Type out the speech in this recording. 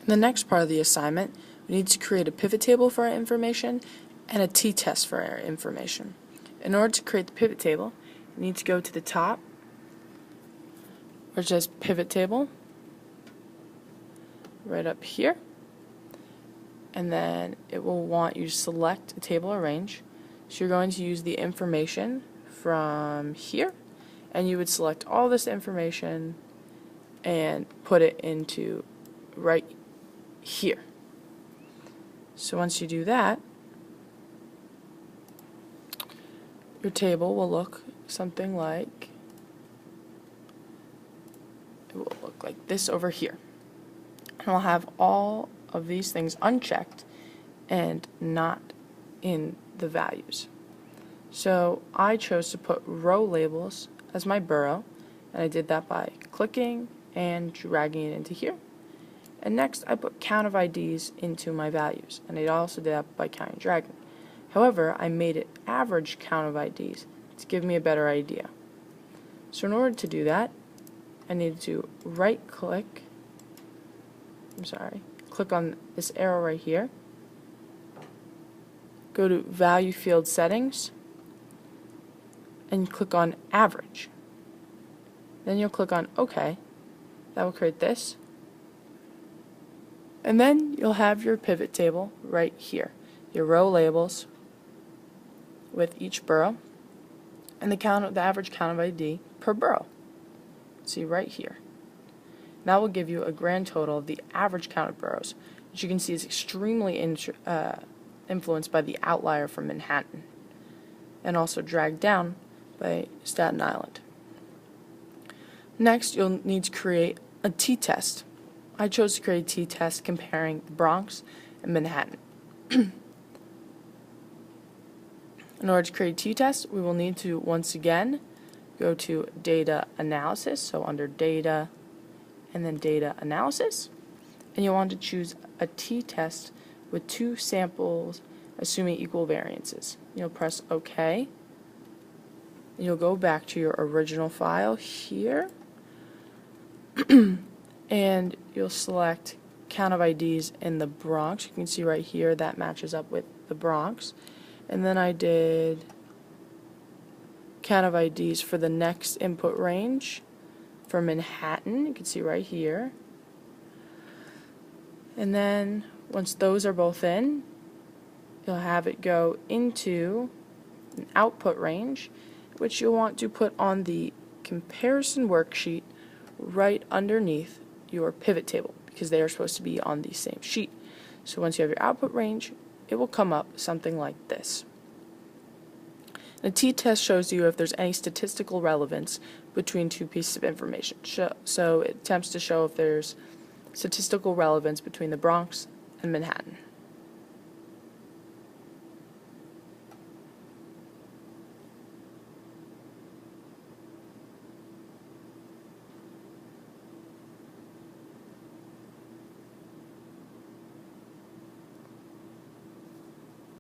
In the next part of the assignment, we need to create a pivot table for our information and a t-test for our information. In order to create the pivot table, you need to go to the top where it says pivot table, right up here, and then it will want you to select a table or range. So you're going to use the information from here, and you would select all this information and put it into right here. So once you do that, your table will look something like, it will look like this over here. And I'll have all of these things unchecked and not in the values. So I chose to put row labels as my borough, and I did that by clicking and dragging it into here. And next I put count of IDs into my values, and I also did that by count and dragging. However, I made it average count of IDs to give me a better idea. So in order to do that, I needed to click on this arrow right here, go to value field settings, and click on average. Then you'll click on OK. That will create this. And then you'll have your pivot table right here. Your row labels with each borough and the average count of ID per borough. See right here. That will give you a grand total of the average count of boroughs, which you can see is extremely influenced by the outlier from Manhattan, and also dragged down by Staten Island. Next, you'll need to create a t-test. I chose to create a t-test comparing the Bronx and Manhattan. In order to create a t-test, we will need to once again go to data analysis, so under data and then data analysis, and you'll want to choose a t-test with two samples assuming equal variances. You'll press OK, and you'll go back to your original file here and you'll select count of IDs in the Bronx. You can see right here that matches up with the Bronx. And then I did count of IDs for the next input range for Manhattan. You can see right here. And then once those are both in, you'll have it go into an output range, which you'll want to put on the comparison worksheet right underneath your pivot table, because they are supposed to be on the same sheet. So once you have your output range, it will come up something like this. The t-test shows you if there's any statistical relevance between two pieces of information. So it attempts to show if there's statistical relevance between the Bronx and Manhattan.